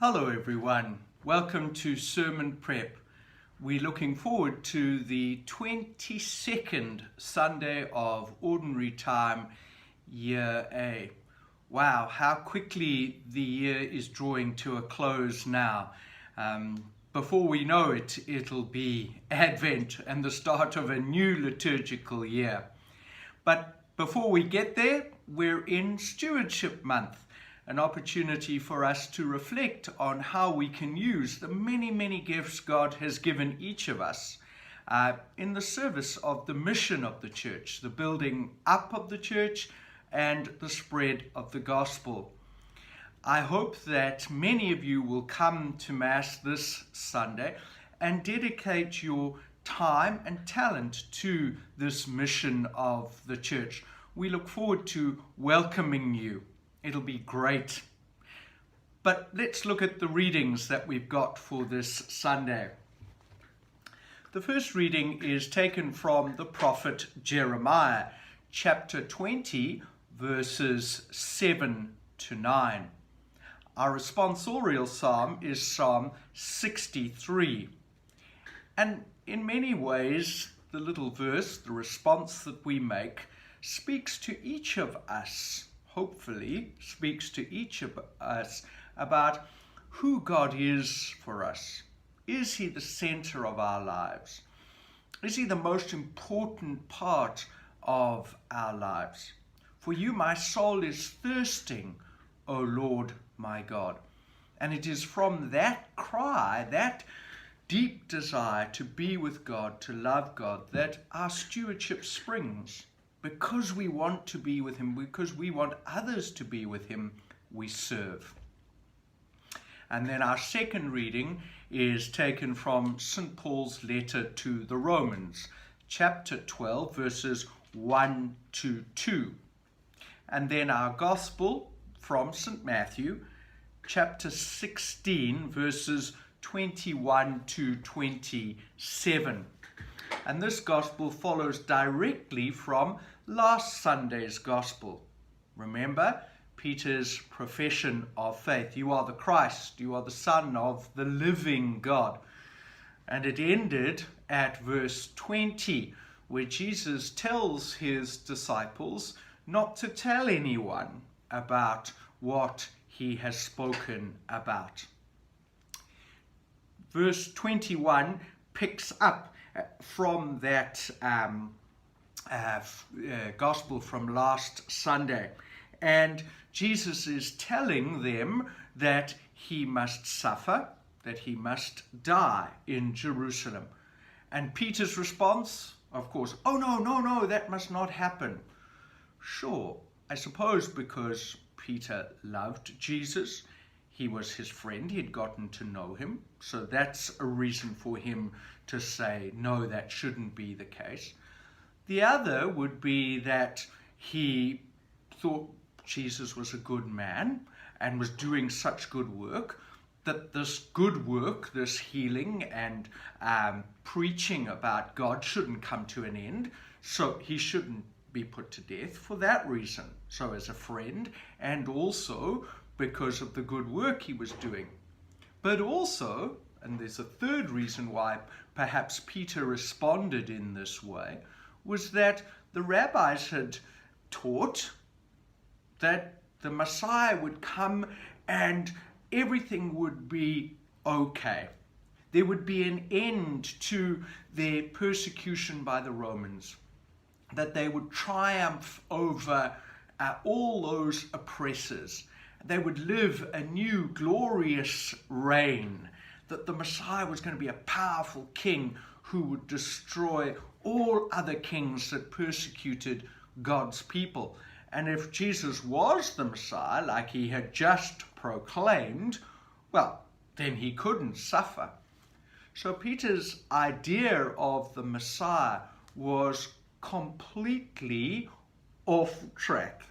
Hello everyone, welcome to Sermon Prep. We're looking forward to the 22nd Sunday of Ordinary Time, Year A. Wow, how quickly the year is drawing to a close now. Before we know it, it'll be Advent and the start of a new liturgical year. But before we get there, we're in Stewardship Month. An opportunity for us to reflect on how we can use the many gifts God has given each of us in the service of the mission of the church, the building up of the church and the spread of the gospel. I hope that many of you will come to Mass this Sunday and dedicate your time and talent to this mission of the church. We look forward to welcoming you. It'll be great. But let's look at the readings that we've got for this Sunday. The first reading is taken from the prophet Jeremiah, chapter 20, verses 7 to 9. Our responsorial psalm is Psalm 63. And in many ways, the little verse, the response that we make, speaks to each of us. Hopefully speaks to each of us about who God is for us. Is he the center of our lives? Is he the most important part of our lives? For you, my soul is thirsting, O Lord my God. And it is from that cry, that deep desire to be with God, to love God, that our stewardship springs. Because we want to be with him, because we want others to be with him, we serve. And then our second reading is taken from St. Paul's letter to the Romans, chapter 12, verses 1 to 2. And then our gospel from St. Matthew, chapter 16, verses 21 to 27. And this gospel follows directly from last Sunday's gospel. Remember Peter's profession of faith. You are the Christ, you are the Son of the living God. And it ended at verse 20, where Jesus tells his disciples not to tell anyone about what he has spoken about. Verse 21 picks up from that gospel from last Sunday. And Jesus is telling them that he must suffer, that he must die in Jerusalem. And Peter's response, of course, oh no, that must not happen. Sure, I suppose because Peter loved Jesus. He was his friend, he'd gotten to know him, so that's a reason for him to say, no, that shouldn't be the case. The other would be that he thought Jesus was a good man and was doing such good work, that this good work, this healing and preaching about God shouldn't come to an end, so he shouldn't be put to death for that reason. So as a friend, and also because of the good work he was doing. But also, and there's a third reason why perhaps Peter responded in this way, was that the rabbis had taught that the Messiah would come and everything would be okay. There would be an end to their persecution by the Romans, that they would triumph over all those oppressors. They would live a new glorious reign, that the Messiah was going to be a powerful king who would destroy all other kings that persecuted God's people. And if Jesus was the Messiah, like he had just proclaimed, well, then he couldn't suffer. So Peter's idea of the Messiah was completely off track.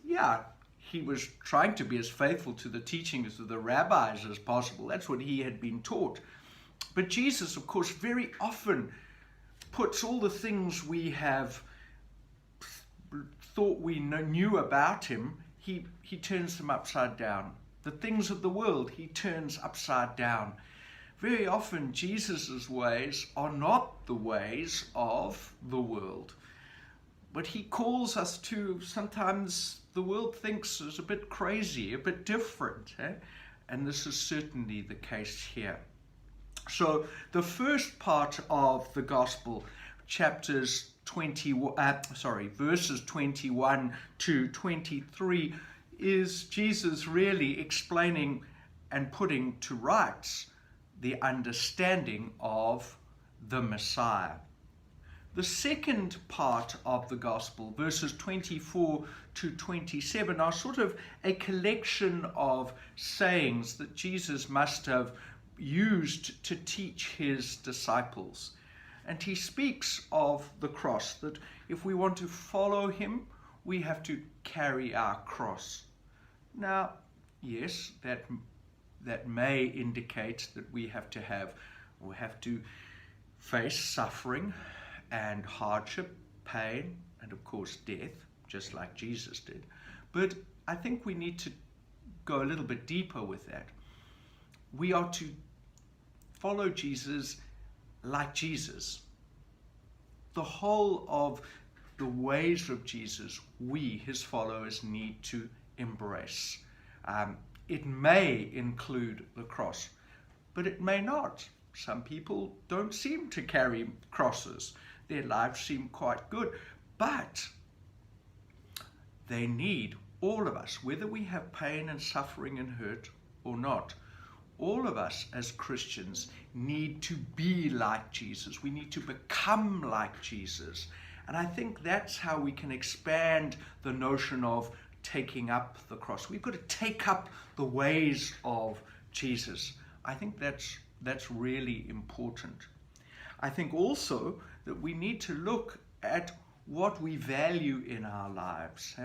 Yeah, he was trying to be as faithful to the teachings of the rabbis as possible. That's what he had been taught. But Jesus, of course, very often puts all the things we have thought we knew about him, he turns them upside down. The things of the world he turns upside down. Very often Jesus' ways are not the ways of the world. But he calls us to, sometimes the world thinks is a bit crazy, a bit different. And this is certainly the case here. So the first part of the gospel, verses 21 to 23, is Jesus really explaining and putting to rights the understanding of the Messiah. The second part of the gospel, verses 24 to 27, are sort of a collection of sayings that Jesus must have used to teach his disciples. And he speaks of the cross, that if we want to follow him, we have to carry our cross. Now, yes, that may indicate that we have to face suffering and hardship, pain, and of course death, just like Jesus did. But I think we need to go a little bit deeper with that. We are to follow Jesus like Jesus. The whole of the ways of Jesus, we, his followers, need to embrace. It may include the cross, but it may not. Some people don't seem to carry crosses. Their lives seem quite good, but they need, all of us, whether we have pain and suffering and hurt or not, all of us as Christians need to be like Jesus. We need to become like Jesus. And I think that's how we can expand the notion of taking up the cross. We've got to take up the ways of Jesus. I think that's really important. I think also that we need to look at what we value in our lives.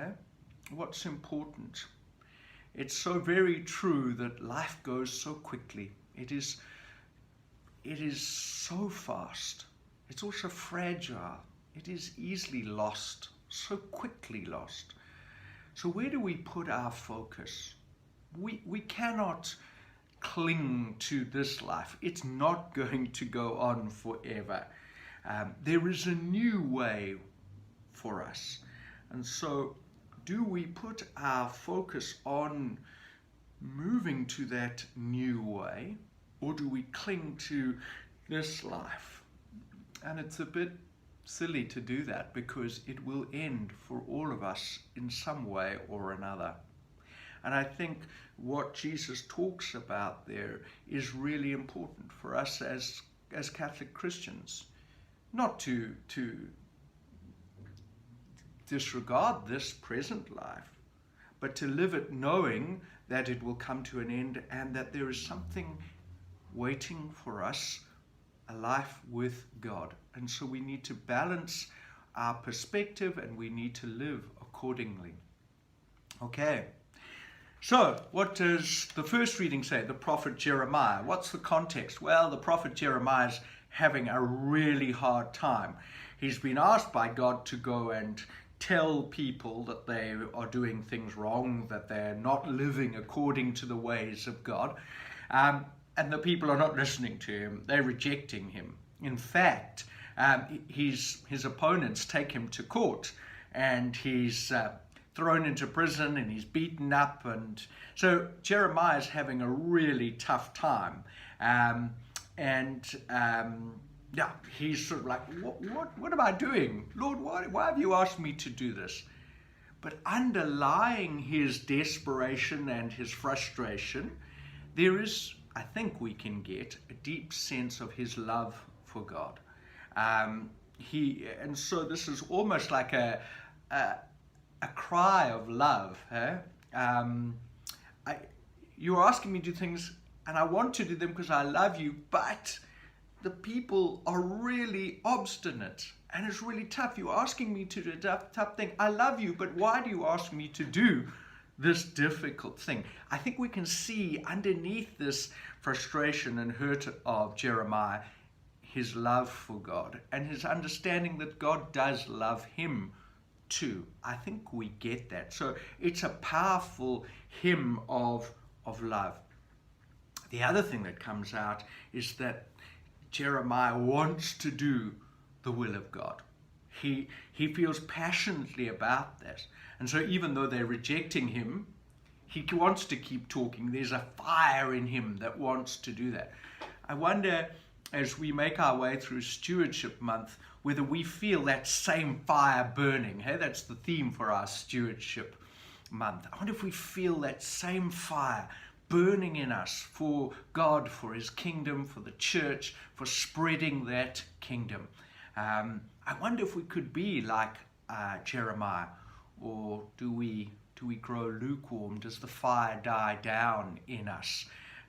What's important? It's so very true that life goes so quickly. It is so fast. It's also fragile. It is easily lost, so quickly lost. So where do we put our focus? We cannot cling to this life. It's not going to go on forever. There is a new way for us. And so do we put our focus on moving to that new way, or do we cling to this life? And it's a bit silly to do that, because it will end for all of us in some way or another. And I think what Jesus talks about there is really important for us as Catholic Christians, not to disregard this present life, but to live it knowing that it will come to an end and that there is something waiting for us, a life with God. And so we need to balance our perspective and we need to live accordingly. Okay, so what does the first reading say? The prophet Jeremiah. What's the context? Well, the prophet Jeremiah is having a really hard time. He's been asked by God to go and tell people that they are doing things wrong, that they're not living according to the ways of God. And the people are not listening to him. They're rejecting him. In fact, his opponents take him to court, and he's thrown into prison, and he's beaten up. And so Jeremiah is having a really tough time. Yeah, he's sort of like, what am I doing? Lord, why have you asked me to do this? But underlying his desperation and his frustration, there is, I think we can get a deep sense of his love for God. And so this is almost like a cry of love. You're asking me to do things, and I want to do them because I love you, but the people are really obstinate and it's really tough. You're asking me to do a tough thing. I love you, but why do you ask me to do this difficult thing? I think we can see underneath this frustration and hurt of Jeremiah his love for God and his understanding that God does love him too. I think we get that. So it's a powerful hymn of of love. The other thing that comes out is that Jeremiah wants to do the will of God. He feels passionately about that. And so even though they're rejecting him, he wants to keep talking. There's a fire in him that wants to do that. I wonder, as we make our way through Stewardship Month, whether we feel that same fire burning. Hey, that's the theme for our Stewardship Month. I wonder if we feel that same fire burning in us for God, for his kingdom, for the church, for spreading that kingdom. I wonder if we could be like Jeremiah, or do we grow lukewarm? Does the fire die down in us?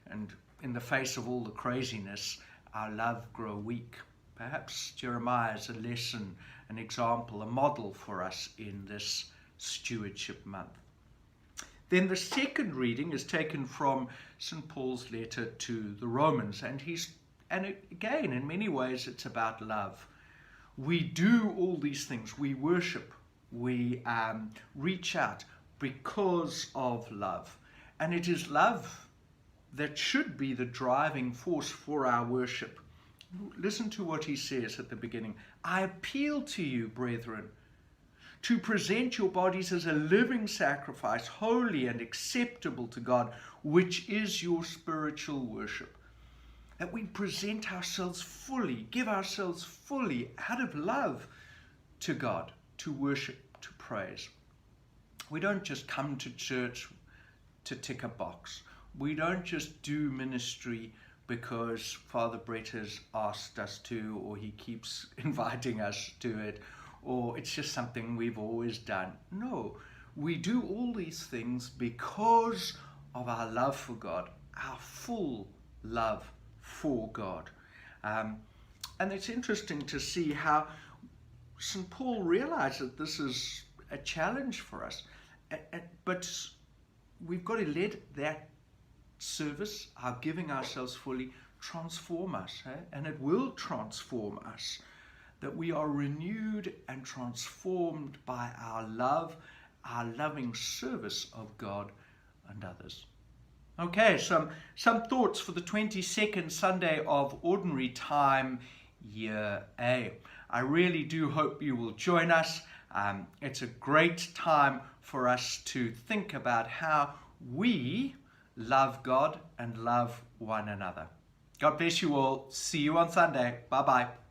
And in the face of all the craziness, our love grow weak? Perhaps Jeremiah is a lesson, an example, a model for us in this Stewardship Month. Then the second reading is taken from St. Paul's letter to the Romans, and again, in many ways, it's about love. We do all these things. We worship. We reach out because of love. And it is love that should be the driving force for our worship. Listen to what he says at the beginning. I appeal to you, brethren, to present your bodies as a living sacrifice, holy and acceptable to God, which is your spiritual worship. That we present ourselves fully, give ourselves fully out of love to God, to worship, to praise. We don't just come to church to tick a box. We don't just do ministry because Father Brett has asked us to, or he keeps inviting us to it, or it's just something we've always done. No, we do all these things because of our love for God, our full love for God. And it's interesting to see how St. Paul realized that this is a challenge for us. But we've got to let that service, our giving ourselves fully, transform us. And it will transform us. That we are renewed and transformed by our love, our loving service of God and others. Okay, some thoughts for the 22nd Sunday of Ordinary Time, Year A. I really do hope you will join us. It's a great time for us to think about how we love God and love one another. God bless you all. See you on Sunday. Bye-bye.